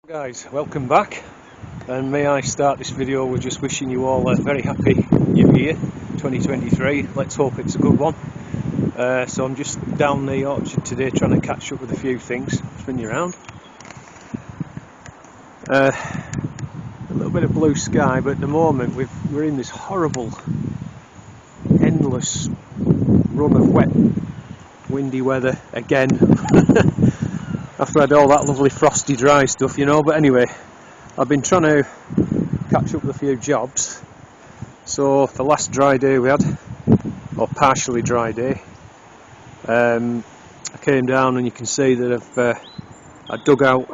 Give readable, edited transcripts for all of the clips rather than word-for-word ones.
Guys, welcome back, and may I start this video with just wishing you all a very happy new year 2023. Let's hope it's a good one. So I'm just down the orchard today trying to catch up with a few things. Spin you around. A little bit of blue sky, but at the moment we're in this horrible endless run of wet windy weather again. After I had all that lovely frosty dry stuff, you know. But anyway, I've been trying to catch up with a few jobs. So the last dry day we had, or partially dry day, I came down and you can see that I dug out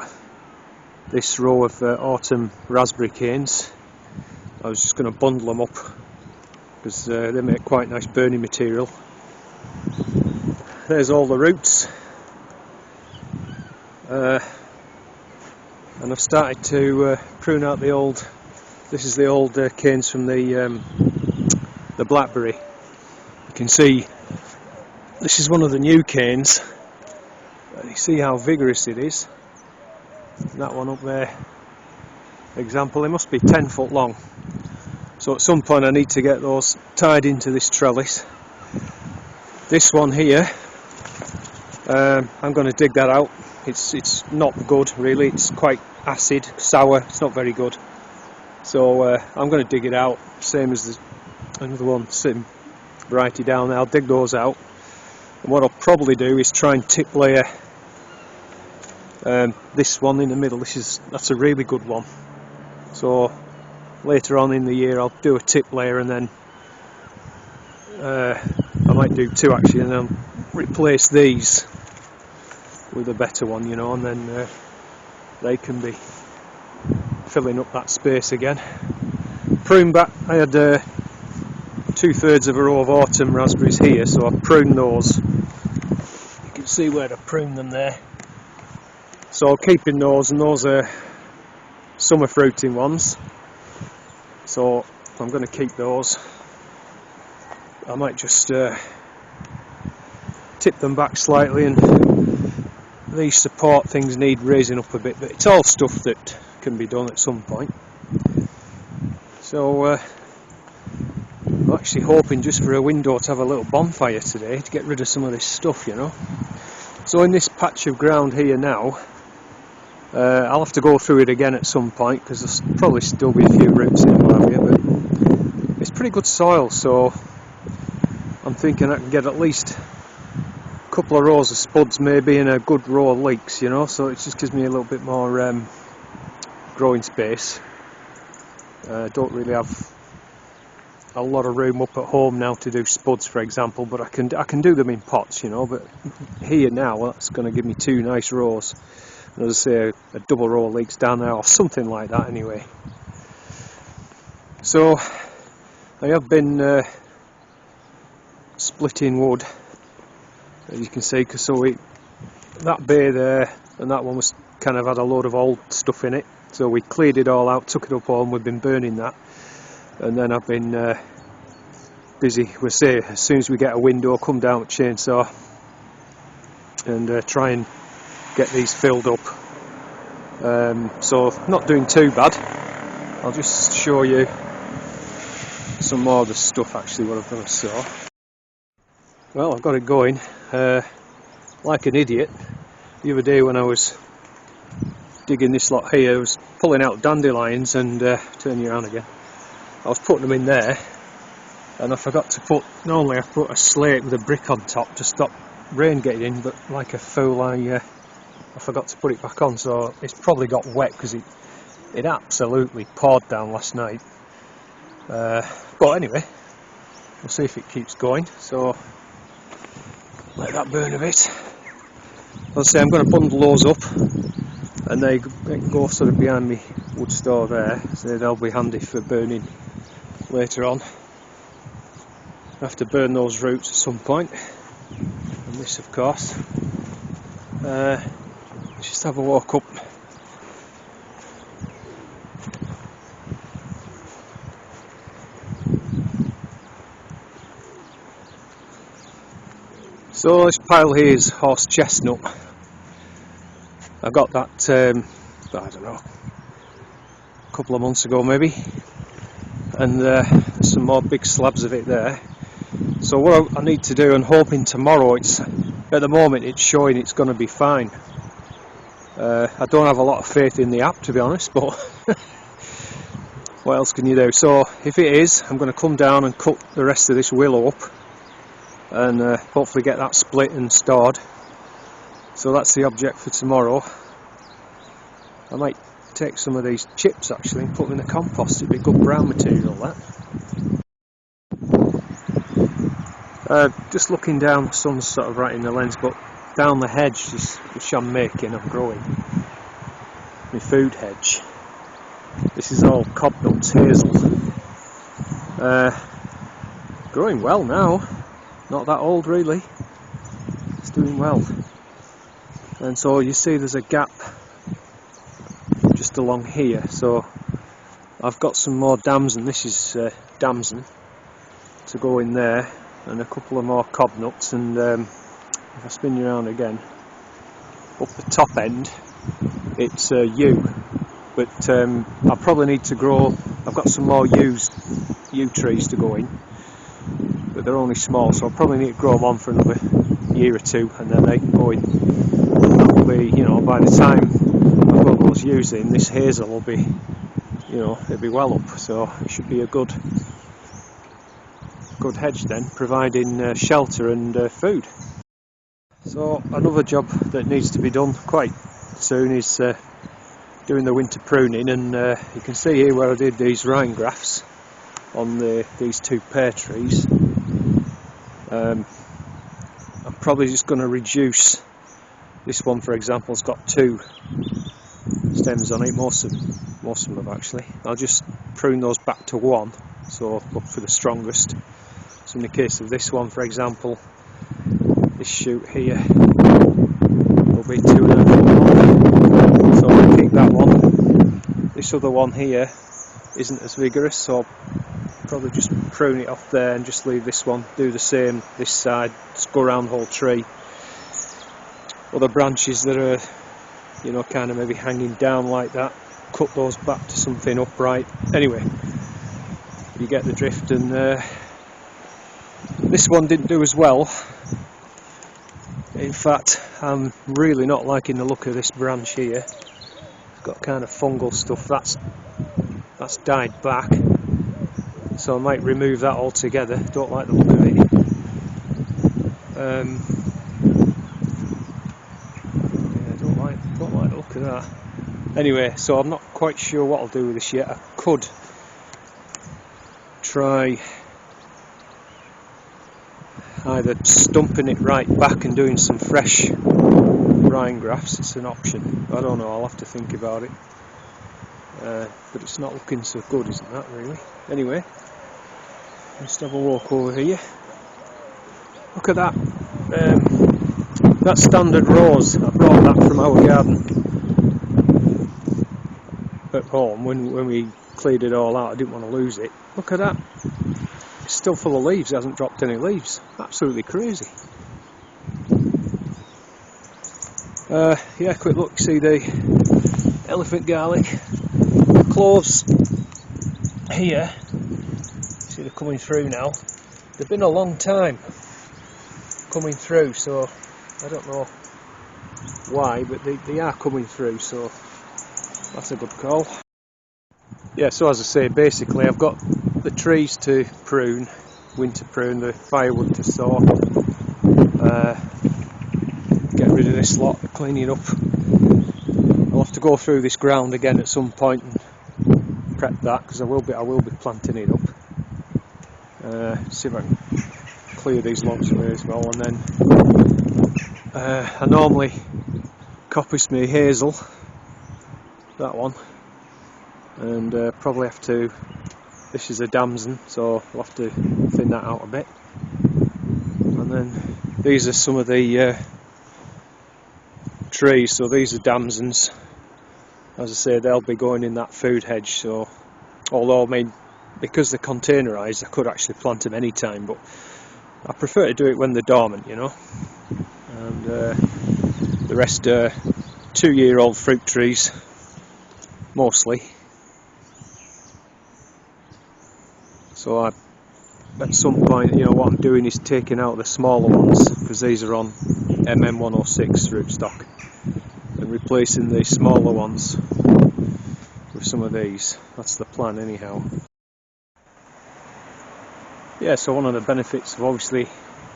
this row of autumn raspberry canes. I was just going to bundle them up because they make quite nice burning material. There's all the roots. And I've started to prune out the old. This is the old canes from the blackberry. You can see this is one of the new canes. You see how vigorous it is. And that one up there, example, they must be 10 foot long. So at some point I need to get those tied into this trellis. This one here, I'm going to dig that out. It's not good really, it's quite acid, sour, it's not very good. So I'm going to dig it out, same as another one sitting righty down there. I'll dig those out. And what I'll probably do is try and tip layer this one in the middle. That's a really good one. So later on in the year I'll do a tip layer, and then I might do two actually, and then replace these with a better one, you know, and then they can be filling up that space again. Prune back, I had 2/3 of a row of autumn raspberries here, so I pruned those. You can see where I pruned them there. So I'll keep in those, and those are summer fruiting ones. So I'm going to keep those. I might just tip them back slightly, and these support things need raising up a bit, but it's all stuff that can be done at some point. So I'm actually hoping just for a window to have a little bonfire today to get rid of some of this stuff, you know. So in this patch of ground here now, I'll have to go through it again at some point because there'll probably still be a few roots in what have you, but it's pretty good soil, so I'm thinking I can get at least couple of rows of spuds maybe and a good row of leeks, you know, so it just gives me a little bit more growing space. Don't really have a lot of room up at home now to do spuds, for example, but I can do them in pots, you know. But here now, that's going to give me two nice rows, and as I say, a double row of leeks down there or something like that anyway. So I have been splitting wood, as you can see, because that bay there and that one was kind of had a load of old stuff in it, so we cleared it all out, took it up home, we've been burning that, and then I've been busy. We'll say as soon as we get a window, come down with chainsaw and try and get these filled up. So not doing too bad. I'll just show you some more of the stuff actually what I've done. So well, I've got it going like an idiot. The other day when I was digging this lot here, I was pulling out dandelions and turn you around again. I was putting them in there, and I forgot to put. Normally I put a slate with a brick on top to stop rain getting in, but like a fool, I forgot to put it back on. So it's probably got wet because it absolutely poured down last night. But anyway, we'll see if it keeps going. So let that burn a bit. I'll say I'm going to bundle those up, and they go sort of behind me wood store there, so they'll be handy for burning later on. I have to burn those roots at some point, and this of course. Let's just have a walk up. So this pile here is horse chestnut. I got that I don't know, a couple of months ago maybe, and some more big slabs of it there. So what I need to do, and hoping tomorrow, at the moment it's showing it's going to be fine. I don't have a lot of faith in the app, to be honest, but what else can you do? So if it is, I'm going to come down and cut the rest of this willow up and hopefully get that split and stored. So that's the object for tomorrow. I might take some of these chips actually and put them in the compost. It'd be good brown material, that. Just looking down, the sun's sort of right in the lens, but down the hedge which I'm growing my food hedge. This is all cob nuts, hazel. Growing well now, not that old really, it's doing well. And so you see there's a gap just along here, so I've got some more damson. This is damson to go in there, and a couple of more cob nuts, and if I spin you around again, up the top end it's yew, but I probably need to grow, I've got some more yew trees to go in, but they're only small, so I'll probably need to grow them on for another year or two, and then they can go in. That'll be, by the time I've got those yews in, this hazel will be, it'll be well up, so it should be a good hedge then, providing shelter and food. So another job that needs to be done quite soon is doing the winter pruning, and you can see here where I did these rind grafts on these two pear trees. I'm probably just going to reduce this one, for example. It's got 2 stems on it, most of them have actually. I'll just prune those back to 1, so look for the strongest. So in the case of this one, for example, this shoot here will be 2.5 foot long, so I'll keep that one. This other one here isn't as vigorous, so I'll probably just prune it off there and just leave this one, do the same this side, just go around the whole tree. Other branches that are, kind of maybe hanging down like that, cut those back to something upright. Anyway, you get the drift. And this one didn't do as well. In fact, I'm really not liking the look of this branch here. It's got kind of fungal stuff. That's died back, so I might remove that altogether. Don't like the look of it. Don't like the look of that. Anyway, so I'm not quite sure what I'll do with this yet. I could try either stumping it right back and doing some fresh rind grafts. It's an option. I don't know, I'll have to think about it. But it's not looking so good, isn't that, really? Anyway, let's have a walk over here. Look at that. That standard rose. I brought that from our garden at home when we cleared it all out. I didn't want to lose it. Look at that. It's still full of leaves. It hasn't dropped any leaves. Absolutely crazy. Yeah, quick look. See the elephant garlic, cloves here. See, they're coming through now. They've been a long time coming through, so I don't know why, but they are coming through, so that's a good call. Yeah, so as I say, basically I've got the trees to prune, winter prune, the firewood to saw, get rid of this lot, clean it up. I'll have to go through this ground again at some point and prep that, because I will be planting it up. See if I can clear these logs away as well, and then I normally coppice my hazel, that one, and probably have to, this is a damson, so I'll have to thin that out a bit. And then these are some of the trees, so these are damsons. As I say, they'll be going in that food hedge, so although I mean, because they're containerised, I could actually plant them any time, but I prefer to do it when they're dormant, And the rest are 2-year-old fruit trees, mostly. So at some point, what I'm doing is taking out the smaller ones, because these are on MM106 rootstock, and replacing the smaller ones with some of these. That's the plan anyhow. Yeah, so one of the benefits of obviously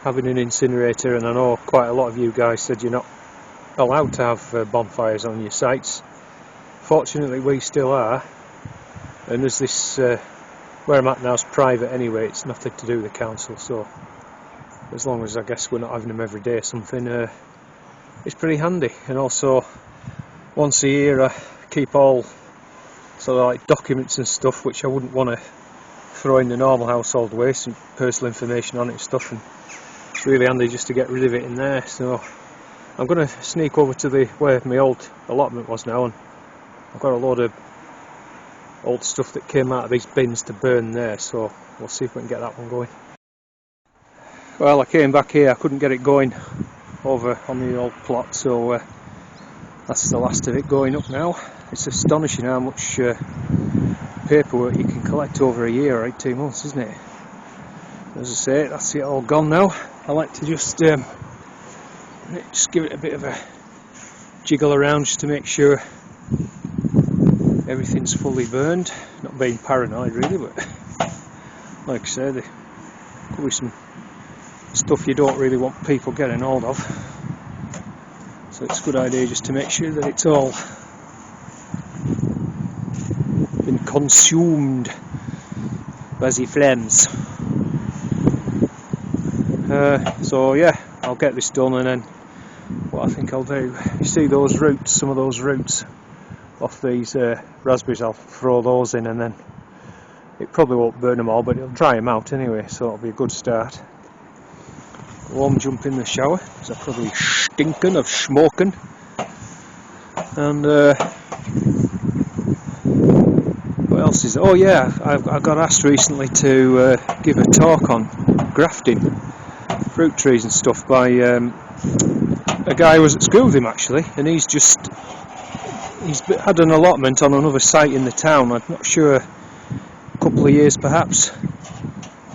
having an incinerator, and I know quite a lot of you guys said you're not allowed to have bonfires on your sites. Fortunately we still are, and there's this where I'm at now is private anyway, it's nothing to do with the council, so as long as I guess we're not having them every day or something, it's pretty handy. And also once a year I keep all sort of like documents and stuff which I wouldn't want to throw in the normal household waste, and personal information on it and stuff, and it's really handy just to get rid of it in there. So I'm going to sneak over to where my old allotment was now, and I've got a load of old stuff that came out of these bins to burn there, so we'll see if we can get that one going. Well, I came back here, I couldn't get it going over on the old plot, so that's the last of it going up now. It's astonishing how much paperwork you can collect over a year or 18 months, isn't it? As I say, that's it all gone now. I like to just give it a bit of a jiggle around just to make sure everything's fully burned. Not being paranoid really, but like I say, there could be some stuff you don't really want people getting hold of, so it's a good idea just to make sure that it's all been consumed by the flames. So yeah, I'll get this done, and then what I think I'll do, you see those roots, some of those roots off these raspberries, I'll throw those in, and then it probably won't burn them all, but it'll dry them out anyway, so it'll be a good start. Warm jump in the shower, because I'm probably stinking of smoking. And what else is there? Oh yeah, I got asked recently to give a talk on grafting fruit trees and stuff by a guy who was at school with him actually, and he's had an allotment on another site in the town, I'm not sure, a couple of years perhaps,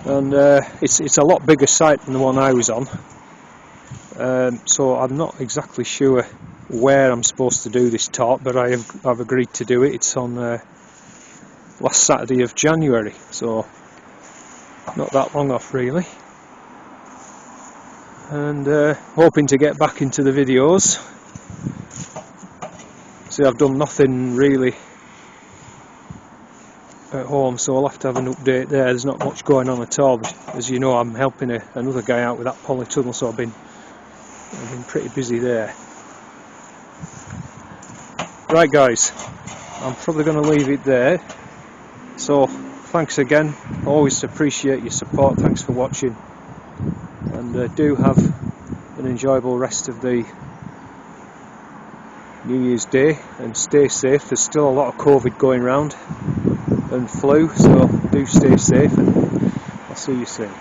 and it's a lot bigger site than the one I was on, so I'm not exactly sure where I'm supposed to do this talk, but I've agreed to do it. It's on last Saturday of January, so not that long off really, and hoping to get back into the videos. See, I've done nothing really at home, so I'll have to have an update there. There's not much going on at all. As you know, I'm helping another guy out with that polytunnel, so I've been pretty busy there. Right guys, I'm probably going to leave it there. So thanks again, always appreciate your support, thanks for watching, and do have an enjoyable rest of the New Year's Day, and stay safe. There's still a lot of COVID going around and flu, so do stay safe, and I'll see you soon.